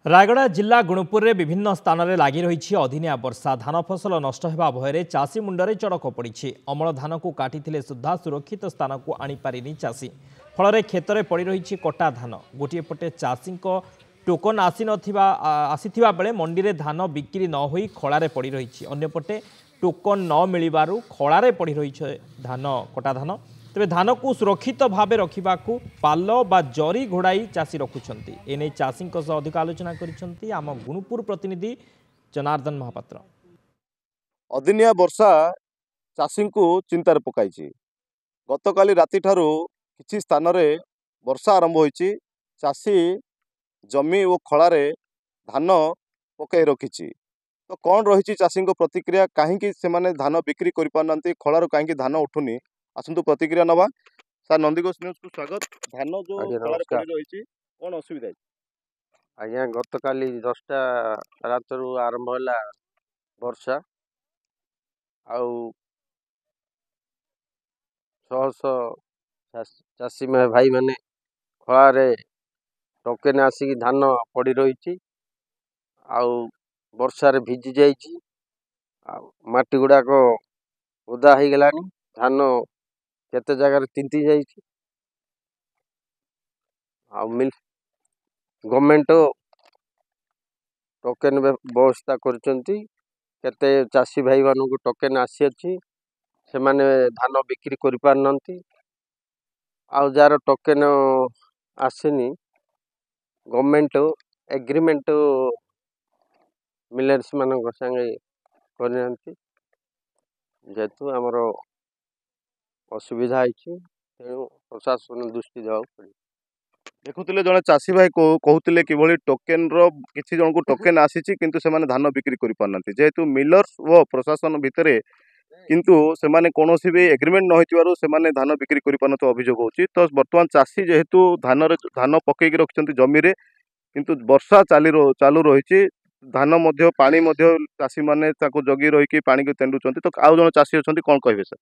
रायगड़ा जिला गुणुपुर में विभिन्न स्थान में लगी रही अदिनिया वर्षा धान फसल नष्ट होगा भय चाषी मुंडरे चड़क पड़ी। अमल धान को काटी सुधा सुरक्षित स्थान को आनीपारिनी चाषी फल क्षेत्र में पड़ रही कटा धान। गोटे पटे चाषी टोकन आसीथिबा बेले मंडी में धान बिक्री न होई खलारे पड़ रही अंपटे टोकन न मिलू खलारे पड़ रही धान कटा धान। तेज धान को सुरक्षित भाव रखा पाल बा जरी घोड़ाई चाषी रखुंट एने चाषी अधिक आलोचना कर आम गुणुपुर प्रतिनिधि जनार्दन महापात्र। अदिनिया वर्षा चाषी को चिंतार पकाई गतकाली राति ठारू किछि स्थान रे वर्षा आरंभ होईची। चाषी जमी और खलारे धान पकई रखी तो कौन रही चाषी प्रतिक्रिया कहीं से धान बिक्री कर पारना खलार कहीं धान उठुनी आसतु प्रतिक्रिया नवा। सर नंदीघोष न्यूज को स्वागत। धान जो खलारे पड़ी रही कौन असुविधा आज्ञा गतकाली 10टा रात आरंभ है वर्षा आउ चाषी भाई मैंने खलारे टोकेन आसिक धान पड़ी रही वर्षा भिजी जाइए माटी गुड़ाक ओदा हो गलानी धान केते जगह तिंती जाइए गवर्नमेंट टोकेन व्यवस्था करते चाषी भाई मान को टोकेन आसी अच्छी से माने धान बिक्री कर पारना जार टोकेन आसेनी गवर्नमेंट एग्रीमेंट मिलर्स मान संगे करना जेहेतु आमर असुविधा तेणु प्रशासन दृष्टि देवा पड़े। देखुले जड़े चाषी भाई कहते कि टोकेन किसी जन को टोकेन आसी किंतु से माने धान बिक्री कर पारना जेहेतु मिलर्स व प्रशासन भितर किंतु से माने कोनोसी भी एग्रीमेंट न होइतिबारु से माने धान बिक्री कर पारना तो अभियोग होची। तो वर्तमान चाषी जेहेतु धान पकईकी रखिछंती जमी रे किंतु वर्षा चालू रही धान पानी चाषी माने ताको जगी रही पानी को तेंडुचंती तो आउ जन चाषी अच्छा कौन कहे सर?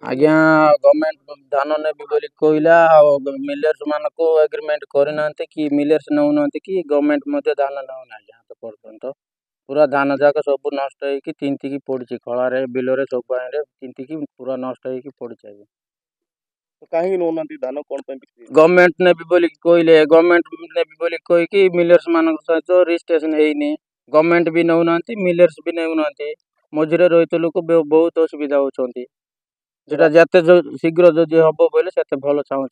आज्ञा गवर्नमेंट धान ने बोली कहला मिलर्स मान को एग्रीमेंट करना कि मिलर्स नौना कि गवर्नमेंट धान नौना जहाँ पर्यंत पूरा धान जाक सब नष्ट हो तिंतिकी पड़ी खलारे बिलरे सब तिंतिकी पूरा नष्ट हो पड़ी चाहिए कहीं नौना धान कौन गवर्नमेंट ने भी बोली कहले गवर्नमेंट ने भी बोली कहीकि मिलर्स मान सहित रजिस्ट्रेशन है गवर्नमेंट भी नौना मिलर्स भी नौना मझे रही लोक बहुत असुविधा होती जेटा जिते शीघ्र जदि हम बोले से भल चाहूँ।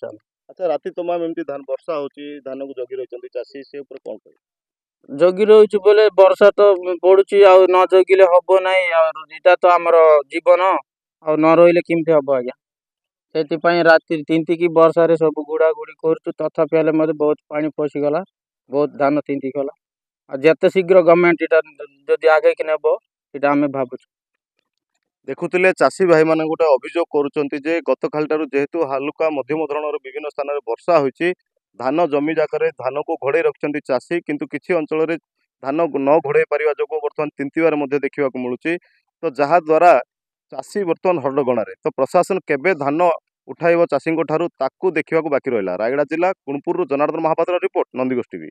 अच्छा राति तमाम एमती धान वर्षा होची धान को जगी रही चाषी से ऊपर कौन कहे जगी रही बोले वर्षा तो पड़ुची आ न जगिले हम ना यहाँ तो आमर जीवन आ न रही केमती हम आज्ञा से राति तिंतिकी वर्षा रे सब गुड़ा गुड़ी कर तथापि हेल्ले मत बहुत पानी पशिगला बहुत धान तिंतिक गला जिते शीघ्र गवर्नमेंट जदि आगे कि नेब यहाँ आम भावुँ। देखुले चाषी भाई मान गोटे अभियोग करुँचे गत खाली जेहेतु हालुका मध्यम धरणर विभिन्न स्थान में वर्षा होती धान जमी जाकर धान को घोड़े रखिंट चाषी किंतु किसी अंचल धान न घोड़े पारिबा जो बर्तमान तिंतिबार देखा मिलूँ तो जहाद्वारा चाषी बर्तमान हड़गणारे तो प्रशासन केबे धान उठाइब चाषी ठारू ताकू देखा बाकी रहा। रायगड़ा जिला गुणुपुर जनार्दन महापात्र रिपोर्ट नंदीघोष टीवी।